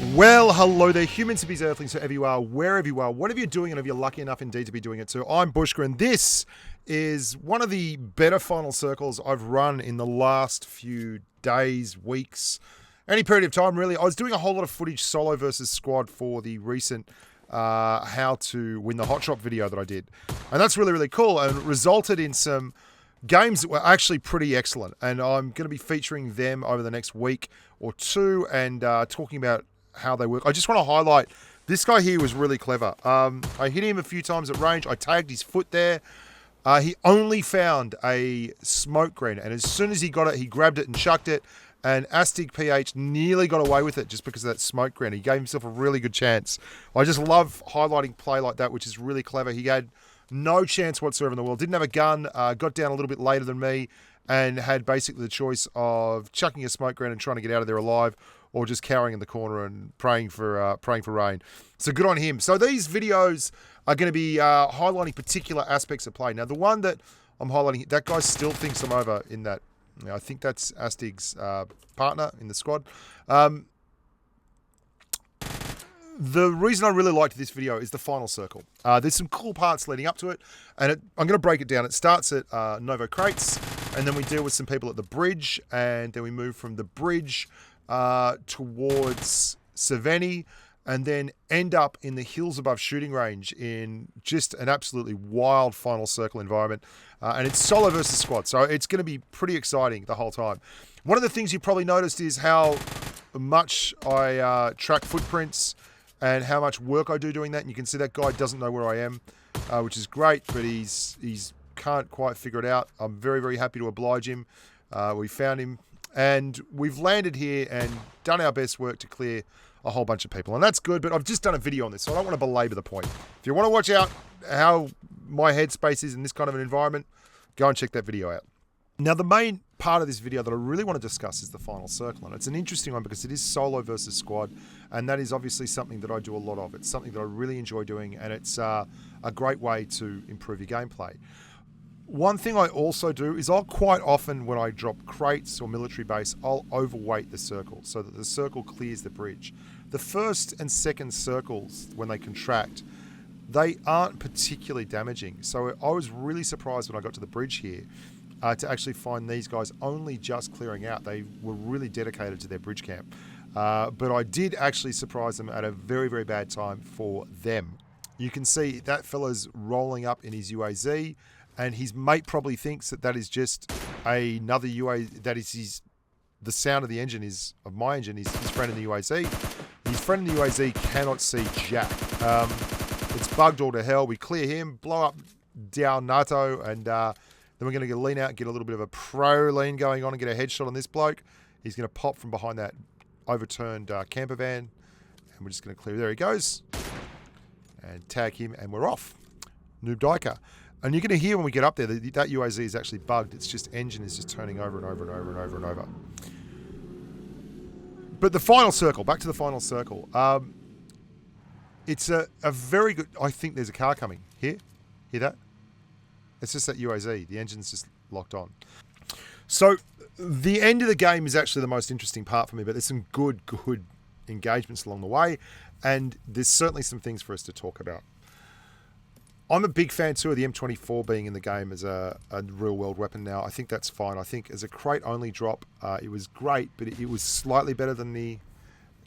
Well, hello there, humans, hippies, earthlings, whoever you are, wherever you are, whatever you're doing, and if you're lucky enough indeed to be doing it too. I'm Bushka, and this is one of the better final circles I've run in the last few days, weeks, any period of time, really. I was doing a whole lot of footage solo versus squad for the recent how to win the hot shot video that I did. And that's really, really cool, and it resulted in some games that were actually pretty excellent. And I'm going to be featuring them over the next week or two and talking about how they work. I just want to highlight this guy here was really clever. I hit him a few times at range. I tagged his foot there. He only found a smoke grenade, and as soon as he got it, he grabbed it and chucked it. And Astig PH nearly got away with it just because of that smoke grenade. He gave himself a really good chance. I just love highlighting play like that, which is really clever. He had no chance whatsoever in the world. Didn't have a gun. Got down a little bit later than me, and had basically the choice of chucking a smoke grenade and trying to get out of there alive, or just cowering in the corner and praying for rain. So good on him. So these videos are going to be highlighting particular aspects of play. Now, the one that I'm highlighting, that guy still thinks I'm over in that. You know, I think that's Astig's partner in the squad. The reason I really liked this video is the final circle. There's some cool parts leading up to it, and I'm going to break it down. It starts at Novo Crates, and then we deal with some people at the bridge, and then we move from the bridge towards Saveni, and then end up in the hills above shooting range in just an absolutely wild final circle environment. And it's solo versus squad, so it's going to be pretty exciting the whole time. One of the things you probably noticed is how much I track footprints and how much work I do doing that. And you can see that guy doesn't know where I am, which is great, but he's can't quite figure it out. I'm very, very happy to oblige him. We found him, and we've landed here and done our best work to clear a whole bunch of people. And that's good, but I've just done a video on this, so I don't want to belabor the point. If you want to watch out how my headspace is in this kind of an environment, go and check that video out. Now, the main part of this video that I really want to discuss is the final circle. And it's an interesting one because it is solo versus squad. And that is obviously something that I do a lot of. It's something that I really enjoy doing, and it's a great way to improve your gameplay. One thing I also do is I'll quite often, when I drop crates or military base, I'll overweight the circle so that the circle clears the bridge. The first and second circles, when they contract, they aren't particularly damaging. So I was really surprised when I got to the bridge here to actually find these guys only just clearing out. They were really dedicated to their bridge camp. But I did actually surprise them at a very, very bad time for them. You can see that fella's rolling up in his UAZ, and his mate probably thinks that that is just another UAZ, that is the sound of the engine is, of my engine, is his friend in the UAZ. His friend in the UAZ cannot see jack. It's bugged all to hell. We clear him, blow up down NATO, and then we're going to lean out and get a little bit of a pro lean going on and get a headshot on this bloke. He's going to pop from behind that overturned camper van, and we're just going to clear. There he goes. And tag him, and we're off. Noob Diker. And you're going to hear when we get up there that that UAZ is actually bugged. It's just engine is just turning over and over and over and over and over. But the final circle, back to the final circle. It's a very good... I think there's a car coming. Hear that? It's just that UAZ. The engine's just locked on. So the end of the game is actually the most interesting part for me, but there's some good engagements along the way, and there's certainly some things for us to talk about. I'm a big fan too of the M24 being in the game as a real world weapon now. I think that's fine. I think as a crate only drop, it was great, but it was slightly better than the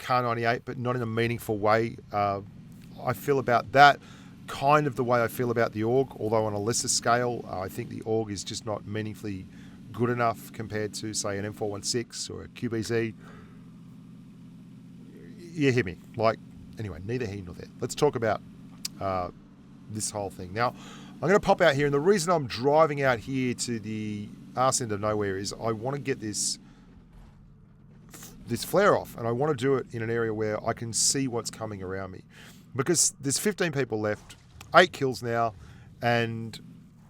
Kar98, but not in a meaningful way. I feel about that kind of the way I feel about the AUG, although on a lesser scale. I think the AUG is just not meaningfully good enough compared to, say, an M416 or a QBZ. You hear me. Anyway, neither here nor there. Let's talk about this whole thing. Now, I'm going to pop out here, and the reason I'm driving out here to the arse end of nowhere is I want to get this flare off, and I want to do it in an area where I can see what's coming around me. Because there's 15 people left, 8 kills now, and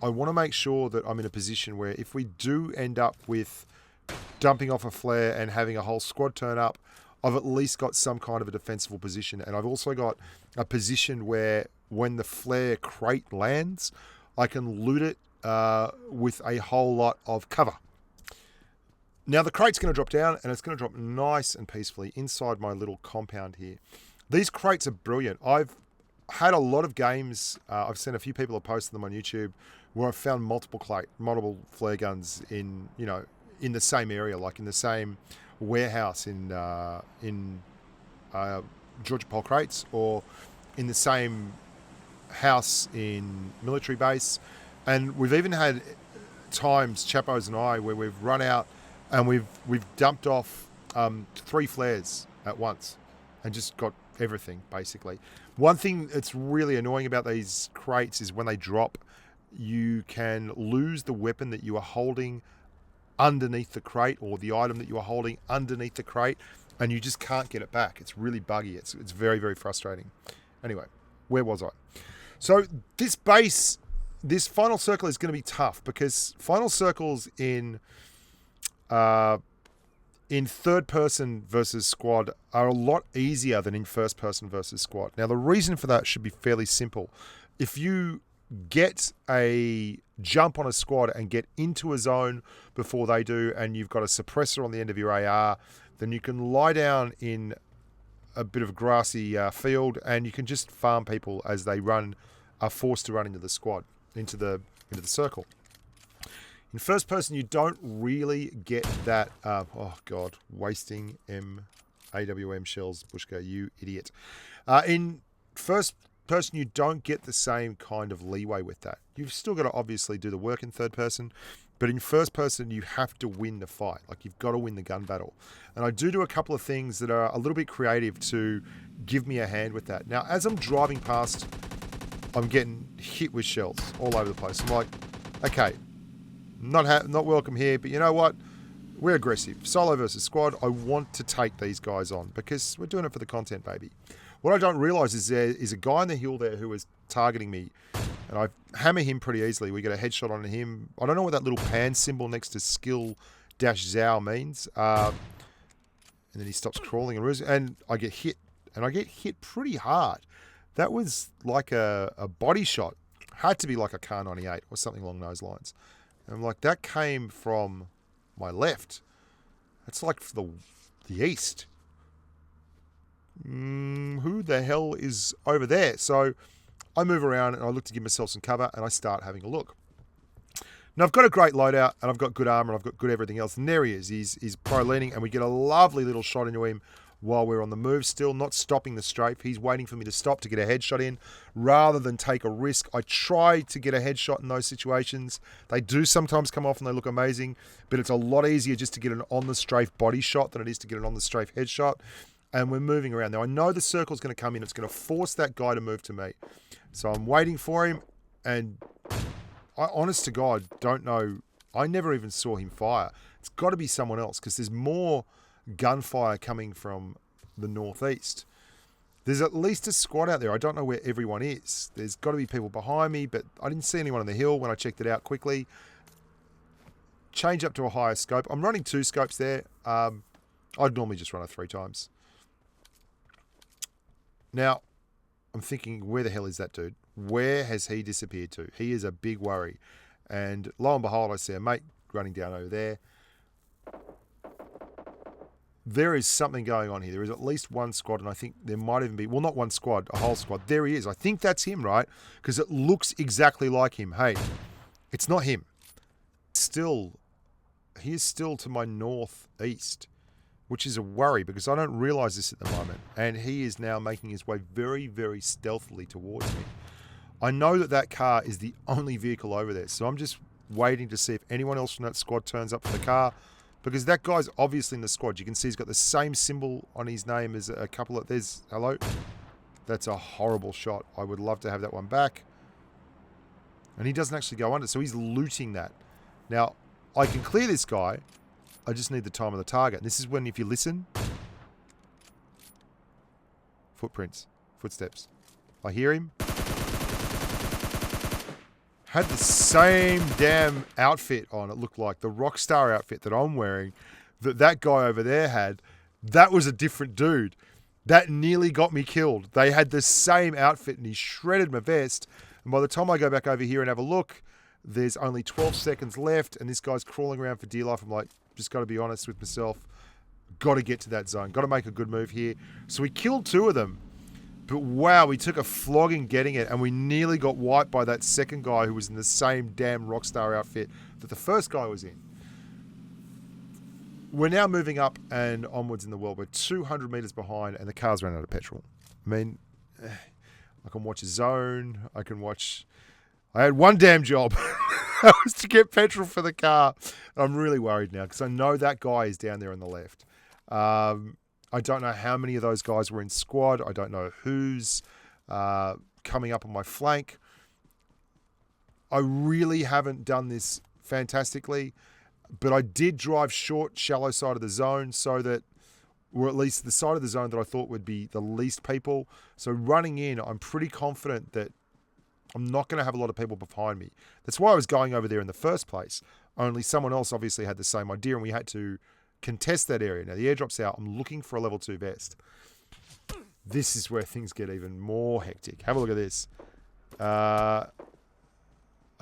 I want to make sure that I'm in a position where if we do end up with dumping off a flare and having a whole squad turn up, I've at least got some kind of a defensible position. And I've also got a position where when the flare crate lands, I can loot it with a whole lot of cover. Now the crate's going to drop down, and it's going to drop nice and peacefully inside my little compound here. These crates are brilliant. I've had a lot of games. I've seen a few people have posted them on YouTube where I've found multiple flare guns in the same area, like in the same warehouse in Georgia Pole crates, or in the same house in military base. And we've even had times, Chapos and I, where we've run out and we've dumped off 3 flares at once and just got everything, basically. One thing that's really annoying about these crates is when they drop, you can lose the weapon that you are holding underneath the crate, or the item that you are holding underneath the crate, and you just can't get it back. It's really buggy. It's very, very frustrating. Anyway, where was I? So this base, this final circle is going to be tough, because final circles in third person versus squad are a lot easier than in first person versus squad. Now, the reason for that should be fairly simple. If you get a jump on a squad and get into a zone before they do, and you've got a suppressor on the end of your AR, then you can lie down in a bit of a grassy field, and you can just farm people as they are forced to run into the squad, into the circle. In first person, you don't really get that. Wasting AWM shells, Bushka, you idiot. In first person, you don't get the same kind of leeway with that. You've still got to obviously do the work in third person, but in first person, you have to win the fight. Like, you've got to win the gun battle. And I do a couple of things that are a little bit creative to give me a hand with that. Now, as I'm driving past, I'm getting hit with shells all over the place. I'm like, okay, not welcome here, but you know what? We're aggressive. Solo versus squad. I want to take these guys on because we're doing it for the content, baby. What I don't realise is there is a guy on the hill there who is targeting me, and I hammer him pretty easily. We get a headshot on him. I don't know what that little pan symbol next to skill-ZAO means. And then he stops crawling, and I get hit. And I get hit pretty hard. That was like a body shot. Had to be like a Kar 98 or something along those lines. And I'm like, that came from my left. That's like the east. Who the hell is over there? So I move around and I look to give myself some cover, and I start having a look. Now, I've got a great loadout, and I've got good armor, and I've got good everything else. And there he is. He's pro-leaning, and we get a lovely little shot into him while we're on the move still, not stopping the strafe. He's waiting for me to stop to get a headshot in rather than take a risk. I try to get a headshot in those situations. They do sometimes come off and they look amazing, but it's a lot easier just to get an on-the-strafe body shot than it is to get an on-the-strafe headshot. And we're moving around. Now, I know the circle's going to come in. It's going to force that guy to move to me. So I'm waiting for him, and I, honest to God, don't know. I never even saw him fire. It's got to be someone else, because there's more gunfire coming from the northeast. There's at least a squad out there. I don't know where everyone is. There's got to be people behind me, but I didn't see anyone on the hill when I checked it out quickly. Change up to a higher scope. I'm running 2 scopes there. I'd normally just run it 3 times. Now, I'm thinking, where the hell is that dude? Where has he disappeared to? He is a big worry. And lo and behold, I see a mate running down over there. There is something going on here. There is at least one squad, and I think there might even be, well, not one squad, a whole squad. There he is. I think that's him, right? Because it looks exactly like him. Hey, it's not him. He is still to my northeast, which is a worry because I don't realize this at the moment. And he is now making his way very, very stealthily towards me. I know that car is the only vehicle over there, so I'm just waiting to see if anyone else from that squad turns up for the car. Because that guy's obviously in the squad. You can see he's got the same symbol on his name as a couple of... There's... Hello? That's a horrible shot. I would love to have that one back. And he doesn't actually go under, so he's looting that. Now, I can clear this guy. I just need the time of the target. And this is when, if you listen... Footprints. Footsteps. I hear him. Had the same damn outfit on, it looked like. The Rockstar outfit that I'm wearing, that guy over there had. That was a different dude. That nearly got me killed. They had the same outfit, and he shredded my vest. And by the time I go back over here and have a look, there's only 12 seconds left, and this guy's crawling around for dear life. I'm like, Just got to be honest with myself. Got to get to that zone. Got to make a good move here. So we killed 2 of them. But wow, we took a flogging getting it, and we nearly got wiped by that second guy who was in the same damn Rockstar outfit that the first guy was in. We're now moving up and onwards in the world. We're 200 meters behind, and the car's run out of petrol. I mean, I can watch a zone. I had one damn job. That was to get petrol for the car. I'm really worried now because I know that guy is down there on the left. I don't know how many of those guys were in squad. I don't know who's coming up on my flank. I really haven't done this fantastically, but I did drive short, shallow side of the zone so that, or at least the side of the zone that I thought would be the least people. So running in, I'm pretty confident that I'm not going to have a lot of people behind me. That's why I was going over there in the first place. Only someone else obviously had the same idea, and we had to contest that area. Now the airdrop's out. I'm looking for a level 2 vest. This is where things get even more hectic. Have a look at this. I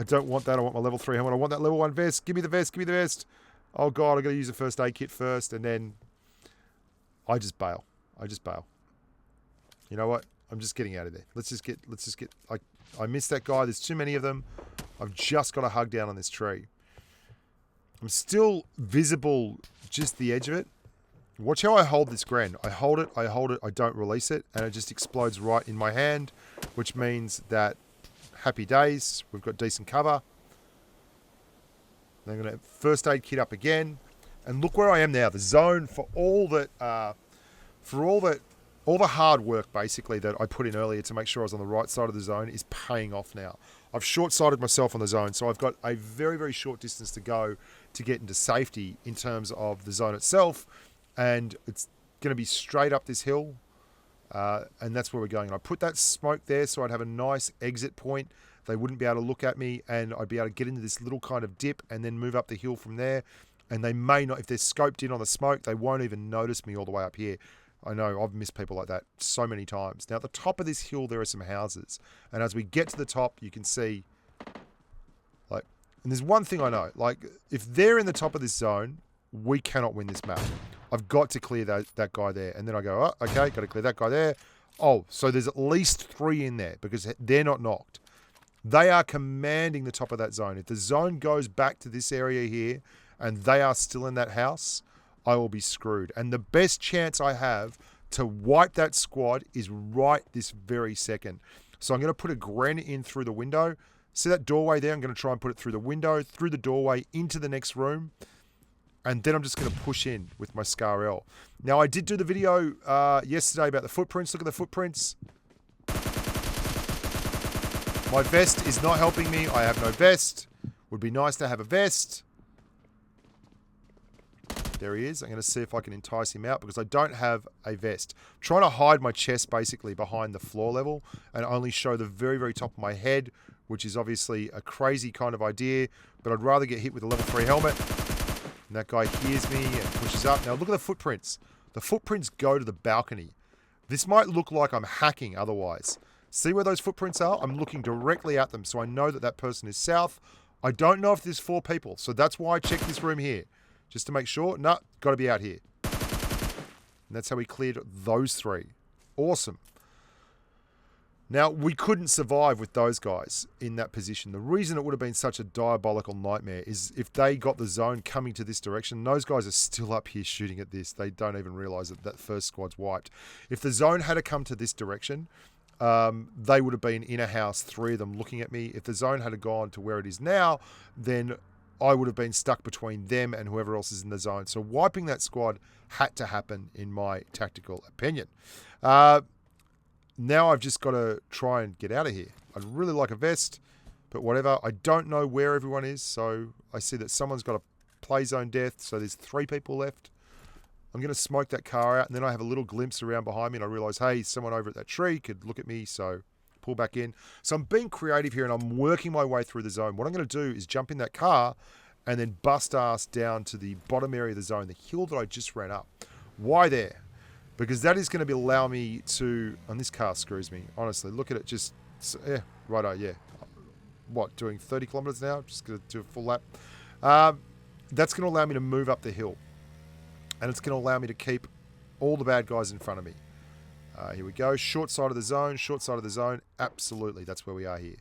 don't want that. I want my level 3 helmet. I want that level 1 vest. Give me the vest. Give me the vest. Oh God, I got to use a first aid kit first, and then I just bail. You know what? I'm just getting out of there. Let's just get. I missed that guy. There's too many of them. I've just got to hug down on this tree. I'm still visible, just the edge of it. Watch how I hold this Gren. I hold it, I don't release it, and it just explodes right in my hand, which means that happy days, we've got decent cover. I'm going to first aid kit up again, and look where I am now. The zone, for all the hard work basically that I put in earlier to make sure I was on the right side of the zone, is paying off now. I've short-sighted myself on the zone, so I've got a very, very short distance to go to get into safety in terms of the zone itself, and it's going to be straight up this hill, and that's where we're going. And I put that smoke there so I'd have a nice exit point. They wouldn't be able to look at me, and I'd be able to get into this little kind of dip and then move up the hill from there, and they may not, if they're scoped in on the smoke, they won't even notice me all the way up here. I know, I've missed people like that so many times. Now, at the top of this hill, there are some houses. And as we get to the top, you can see, like, and there's one thing I know, like, if they're in the top of this zone, we cannot win this map. I've got to clear that guy there. And then I go, oh, okay, got to clear that guy there. Oh, so there's at least 3 in there because they're not knocked. They are commanding the top of that zone. If the zone goes back to this area here and they are still in that house, I will be screwed. And the best chance I have to wipe that squad is right this very second. So I'm going to put a Gren in through the window. See that doorway there? I'm going to try and put it through the window, through the doorway, into the next room. And then I'm just going to push in with my Scar L. Now, I did do the video yesterday about the footprints. Look at the footprints. My vest is not helping me. I have no vest. Would be nice to have a vest. There he is. I'm going to see if I can entice him out because I don't have a vest. I'm trying to hide my chest basically behind the floor level and only show the very, very top of my head, which is obviously a crazy kind of idea, but I'd rather get hit with a level 3 helmet. And that guy hears me and pushes up. Now look at the footprints. The footprints go to the balcony. This might look like I'm hacking otherwise. See where those footprints are? I'm looking directly at them, so I know that that person is south. I don't know if there's 4 people, so that's why I checked this room here. Just to make sure. No, got to be out here. And that's how we cleared those 3. Awesome. Now, we couldn't survive with those guys in that position. The reason it would have been such a diabolical nightmare is if they got the zone coming to this direction, those guys are still up here shooting at this. They don't even realize that that first squad's wiped. If the zone had to come to this direction, they would have been in a house, 3 of them looking at me. If the zone had gone to where it is now, then I would have been stuck between them and whoever else is in the zone. So wiping that squad had to happen, in my tactical opinion. Now I've just got to try and get out of here. I'd really like a vest, but whatever. I don't know where everyone is, so I see that someone's got a play zone death, so there's 3 people left. I'm going to smoke that car out, and then I have a little glimpse around behind me, and I realise, hey, someone over at that tree could look at me, so pull back in. So I'm being creative here, and I'm working my way through the zone. What I'm going to do is jump in that car and then bust ass down to the bottom area of the zone, the hill that I just ran up. Why there? Because that is going to allow me to... And this car screws me, honestly. Look at it, just... Yeah, righto, yeah. What, doing 30 kilometres now? Just going to do a full lap. that's going to allow me to move up the hill. And it's going to allow me to keep all the bad guys in front of me. Here we go. Short side of the zone. Short side of the zone. Absolutely. That's where we are here.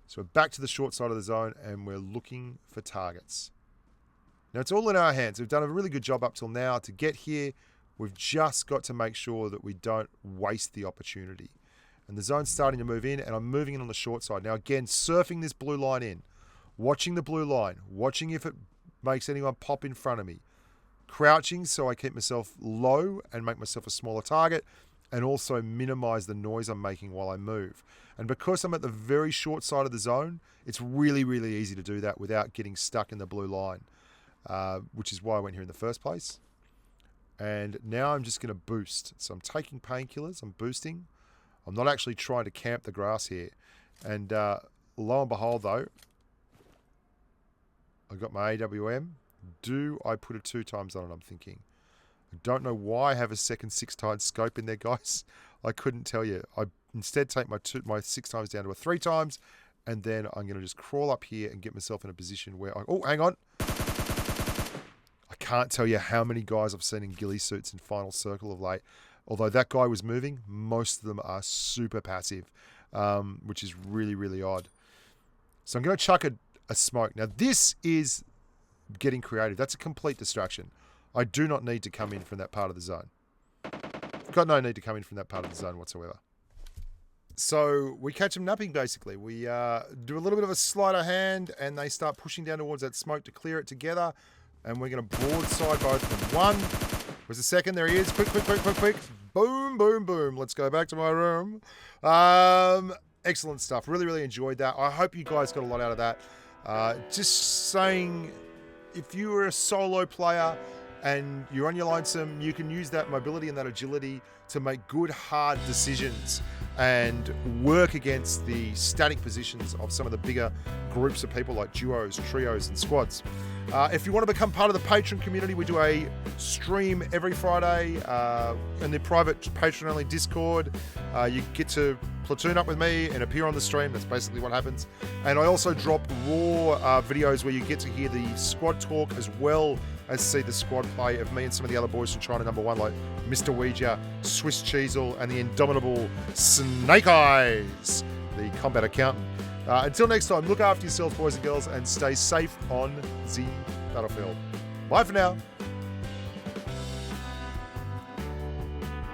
So we're back to the short side of the zone and we're looking for targets. Now it's all in our hands. We've done a really good job up till now. To get here, we've just got to make sure that we don't waste the opportunity. And the zone's starting to move in and I'm moving in on the short side. Now again, surfing this blue line in. Watching the blue line. Watching if it makes anyone pop in front of me. Crouching so I keep myself low and make myself a smaller target. And also minimize the noise I'm making while I move. And because I'm at the very short side of the zone, it's really, really easy to do that without getting stuck in the blue line, which is why I went here in the first place. And now I'm just going to boost. So I'm taking painkillers, I'm boosting. I'm not actually trying to camp the grass here. And lo and behold, though, I got my AWM. Do I put a 2 times on it, I'm thinking. I don't know why I have a second 6 times scope in there, guys. I couldn't tell you. I instead take my 6 times down to a 3 times, and then I'm going to just crawl up here and get myself in a position where oh, hang on. I can't tell you how many guys I've seen in ghillie suits in Final Circle of late. Although that guy was moving, most of them are super passive, which is really, really odd. So I'm going to chuck a smoke. Now, this is getting creative. That's a complete distraction. I do not need to come in from that part of the zone. Got no need to come in from that part of the zone whatsoever. So we catch them napping, basically. We do a little bit of a sleight of hand, and they start pushing down towards that smoke to clear it together. And we're going to broadside both of them. 1. Where's the second? There he is. Quick, quick, quick, quick, quick. Boom, boom, boom. Let's go back to my room. Excellent stuff. Really, really enjoyed that. I hope you guys got a lot out of that. Just saying, if you were a solo player and you're on your lonesome, you can use that mobility and that agility to make good, hard decisions and work against the static positions of some of the bigger groups of people like duos, trios, and squads. If you want to become part of the Patreon community, we do a stream every Friday in the private Patreon-only Discord. You get to platoon up with me and appear on the stream. That's basically what happens. And I also drop raw videos where you get to hear the squad talk as well as see the squad play of me and some of the other boys from China number 1, like Mr. Ouija, Swiss Cheezel, and the indomitable Snake Eyes, the combat accountant. Until next time, look after yourselves, boys and girls, and stay safe on the battlefield. Bye for now.